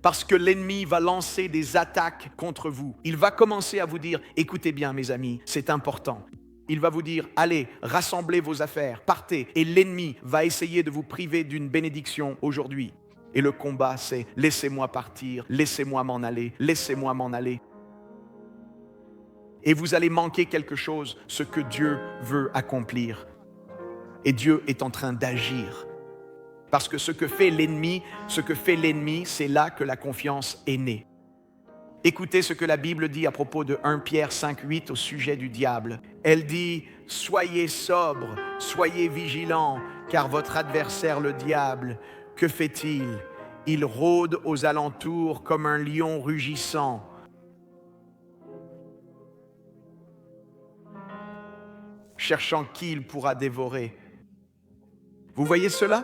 Parce que l'ennemi va lancer des attaques contre vous. Il va commencer à vous dire, écoutez bien mes amis, c'est important. Il va vous dire, allez, rassemblez vos affaires, partez. Et l'ennemi va essayer de vous priver d'une bénédiction aujourd'hui. Et le combat, c'est, laissez-moi partir, laissez-moi m'en aller, laissez-moi m'en aller. Et vous allez manquer quelque chose, ce que Dieu veut accomplir. Et Dieu est en train d'agir. Parce que ce que fait l'ennemi, c'est là que la confiance est née. Écoutez ce que la Bible dit à propos de 1 Pierre 5,8 au sujet du diable. Elle dit, « Soyez sobres, soyez vigilants, car votre adversaire le diable, que fait-il? Il rôde aux alentours comme un lion rugissant. » Cherchant qui il pourra dévorer. Vous voyez cela?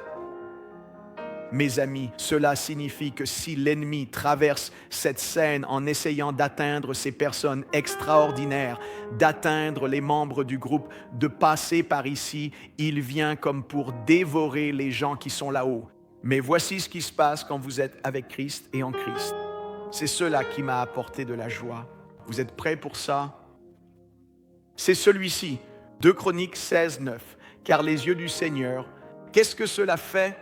Mes amis, cela signifie que si l'ennemi traverse cette scène en essayant d'atteindre ces personnes extraordinaires, d'atteindre les membres du groupe, de passer par ici, il vient comme pour dévorer les gens qui sont là-haut. Mais voici ce qui se passe quand vous êtes avec Christ et en Christ. C'est cela qui m'a apporté de la joie. Vous êtes prêts pour ça? C'est celui-ci, 2 Chroniques 16, 9. Car les yeux du Seigneur, qu'est-ce que cela fait?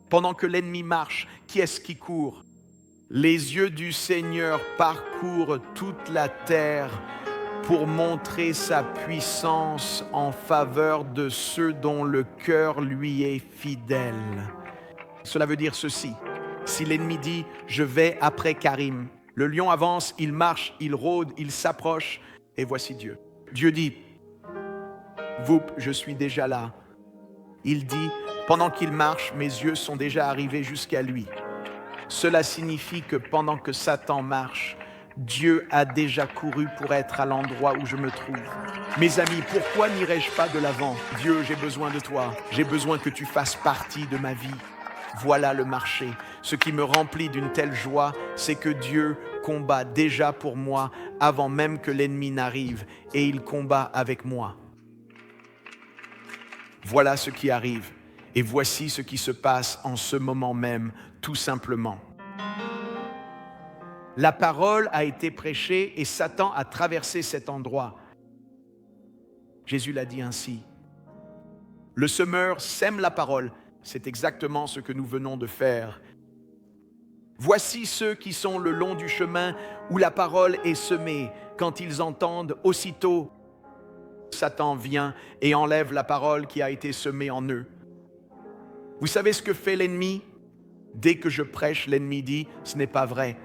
Pendant que l'ennemi marche, qui est-ce qui court? Les yeux du Seigneur parcourent toute la terre pour montrer sa puissance en faveur de ceux dont le cœur lui est fidèle. Cela veut dire ceci. Si l'ennemi dit « je vais après Karim », le lion avance, il marche, il rôde, il s'approche, et voici Dieu. Dieu dit « Voup, je suis déjà là ». Il dit « pendant qu'il marche, mes yeux sont déjà arrivés jusqu'à lui ». Cela signifie que pendant que Satan marche, Dieu a déjà couru pour être à l'endroit où je me trouve. Mes amis, pourquoi n'irais-je pas de l'avant? Dieu, j'ai besoin de toi. J'ai besoin que tu fasses partie de ma vie. Voilà le marché. Ce qui me remplit d'une telle joie, c'est que Dieu combat déjà pour moi avant même que l'ennemi n'arrive, et il combat avec moi. Voilà ce qui arrive, et voici ce qui se passe en ce moment même, tout simplement. La parole a été prêchée et Satan a traversé cet endroit. Jésus l'a dit ainsi. Le semeur sème la parole. C'est exactement ce que nous venons de faire. Voici ceux qui sont le long du chemin où la parole est semée. Quand ils entendent, aussitôt, Satan vient et enlève la parole qui a été semée en eux. Vous savez ce que fait l'ennemi? Dès que je prêche, l'ennemi dit « ce n'est pas vrai ».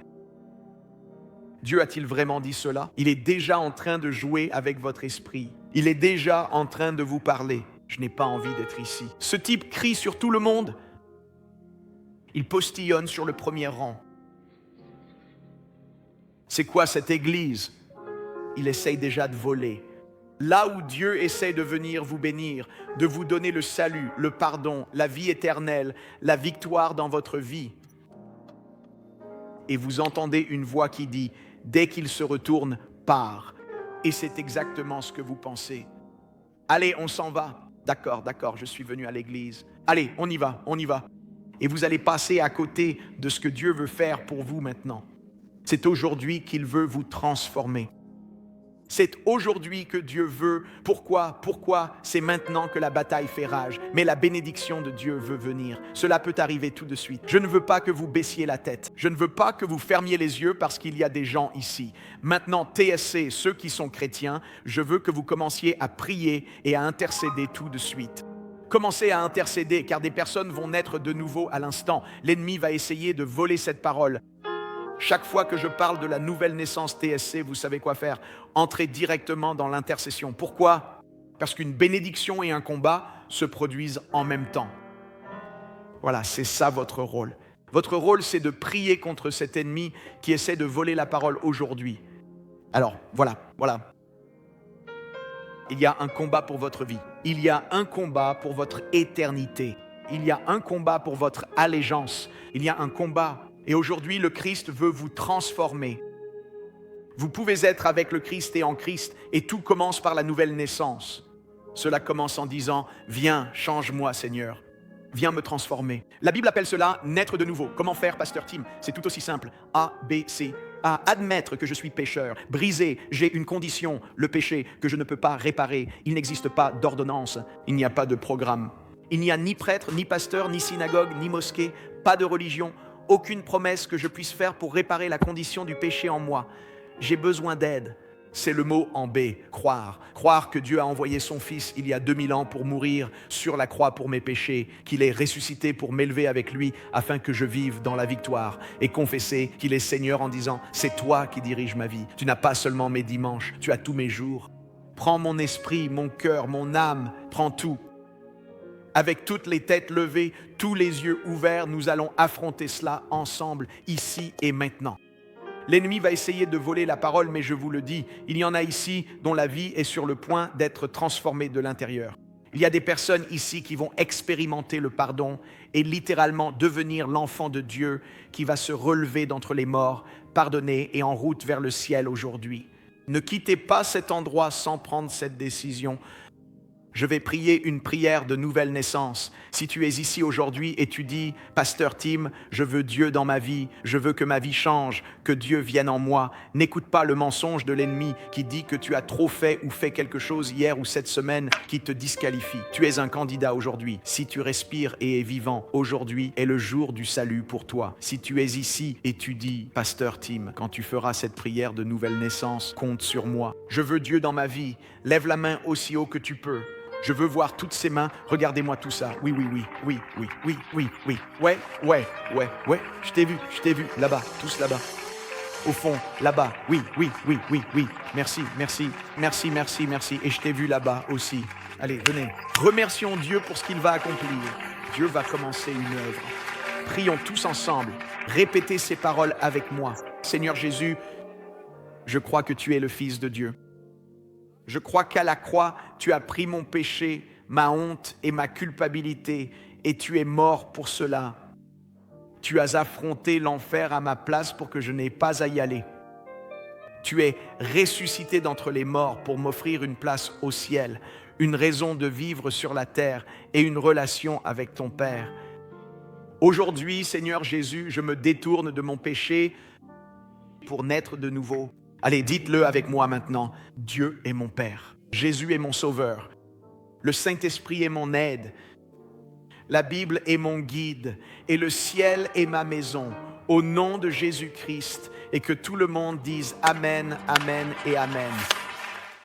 Dieu a-t-il vraiment dit cela? Il est déjà en train de jouer avec votre esprit. Il est déjà en train de vous parler. Je n'ai pas envie d'être ici. Ce type crie sur tout le monde. Il postillonne sur le premier rang. C'est quoi cette église? Il essaye déjà de voler. Là où Dieu essaie de venir vous bénir, de vous donner le salut, le pardon, la vie éternelle, la victoire dans votre vie. Et vous entendez une voix qui dit, dès qu'il se retourne, pars. Et c'est exactement ce que vous pensez. Allez, on s'en va. D'accord, je suis venu à l'église. Allez, on y va. Et vous allez passer à côté de ce que Dieu veut faire pour vous maintenant. C'est aujourd'hui qu'il veut vous transformer. C'est aujourd'hui que Dieu veut. Pourquoi? C'est maintenant que la bataille fait rage. Mais la bénédiction de Dieu veut venir. Cela peut arriver tout de suite. Je ne veux pas que vous baissiez la tête. Je ne veux pas que vous fermiez les yeux parce qu'il y a des gens ici. Maintenant, TSC, ceux qui sont chrétiens, je veux que vous commenciez à prier et à intercéder tout de suite. Commencez à intercéder car des personnes vont naître de nouveau à l'instant. L'ennemi va essayer de voler cette parole. Chaque fois que je parle de la nouvelle naissance TSC, vous savez quoi faire? Entrez directement dans l'intercession. Pourquoi? Parce qu'une bénédiction et un combat se produisent en même temps. Voilà, c'est ça votre rôle. Votre rôle, c'est de prier contre cet ennemi qui essaie de voler la parole aujourd'hui. Alors, voilà. Il y a un combat pour votre vie. Il y a un combat pour votre éternité. Il y a un combat pour votre allégeance. Il y a un combat. Et aujourd'hui, le Christ veut vous transformer. Vous pouvez être avec le Christ et en Christ, et tout commence par la nouvelle naissance. Cela commence en disant, viens, change-moi Seigneur, viens me transformer. La Bible appelle cela naître de nouveau. Comment faire, Pasteur Tim? C'est tout aussi simple. A, B, C. A, admettre que je suis pécheur, brisé, j'ai une condition, le péché, que je ne peux pas réparer. Il n'existe pas d'ordonnance, il n'y a pas de programme. Il n'y a ni prêtre, ni pasteur, ni synagogue, ni mosquée, pas de religion. Aucune promesse que je puisse faire pour réparer la condition du péché en moi. J'ai besoin d'aide. C'est le mot en B, croire. Croire que Dieu a envoyé son Fils il y a 2000 ans pour mourir sur la croix pour mes péchés, qu'il est ressuscité pour m'élever avec lui afin que je vive dans la victoire. Et confesser qu'il est Seigneur en disant, c'est toi qui diriges ma vie. Tu n'as pas seulement mes dimanches, tu as tous mes jours. Prends mon esprit, mon cœur, mon âme, prends tout. Avec toutes les têtes levées, tous les yeux ouverts, nous allons affronter cela ensemble, ici et maintenant. L'ennemi va essayer de voler la parole, mais je vous le dis, il y en a ici dont la vie est sur le point d'être transformée de l'intérieur. Il y a des personnes ici qui vont expérimenter le pardon et littéralement devenir l'enfant de Dieu qui va se relever d'entre les morts, pardonné et en route vers le ciel aujourd'hui. Ne quittez pas cet endroit sans prendre cette décision. Je vais prier une prière de nouvelle naissance. Si tu es ici aujourd'hui et tu dis, Pasteur Tim, je veux Dieu dans ma vie, je veux que ma vie change, que Dieu vienne en moi. N'écoute pas le mensonge de l'ennemi qui dit que tu as trop fait ou fait quelque chose hier ou cette semaine qui te disqualifie. Tu es un candidat aujourd'hui. Si tu respires et es vivant, aujourd'hui est le jour du salut pour toi. Si tu es ici et tu dis, Pasteur Tim, quand tu feras cette prière de nouvelle naissance, compte sur moi. Je veux Dieu dans ma vie. Lève la main aussi haut que tu peux. Je veux voir toutes ces mains. Regardez-moi tout ça. Oui, oui, oui, oui, oui, oui, oui, oui. Ouais, ouais, ouais, ouais. Je t'ai vu, là-bas, tous là-bas. Au fond, là-bas. Oui, oui, oui, oui, oui. Merci, merci, merci, merci, merci. Et je t'ai vu là-bas aussi. Allez, venez. Remercions Dieu pour ce qu'il va accomplir. Dieu va commencer une œuvre. Prions tous ensemble. Répétez ces paroles avec moi. Seigneur Jésus, je crois que tu es le Fils de Dieu. Je crois qu'à la croix, tu as pris mon péché, ma honte et ma culpabilité, et tu es mort pour cela. Tu as affronté l'enfer à ma place pour que je n'aie pas à y aller. Tu es ressuscité d'entre les morts pour m'offrir une place au ciel, une raison de vivre sur la terre et une relation avec ton Père. Aujourd'hui, Seigneur Jésus, je me détourne de mon péché pour naître de nouveau. Allez, dites-le avec moi maintenant. Dieu est mon Père. Jésus est mon Sauveur. Le Saint-Esprit est mon aide. La Bible est mon guide. Et le ciel est ma maison. Au nom de Jésus-Christ. Et que tout le monde dise Amen, Amen et Amen.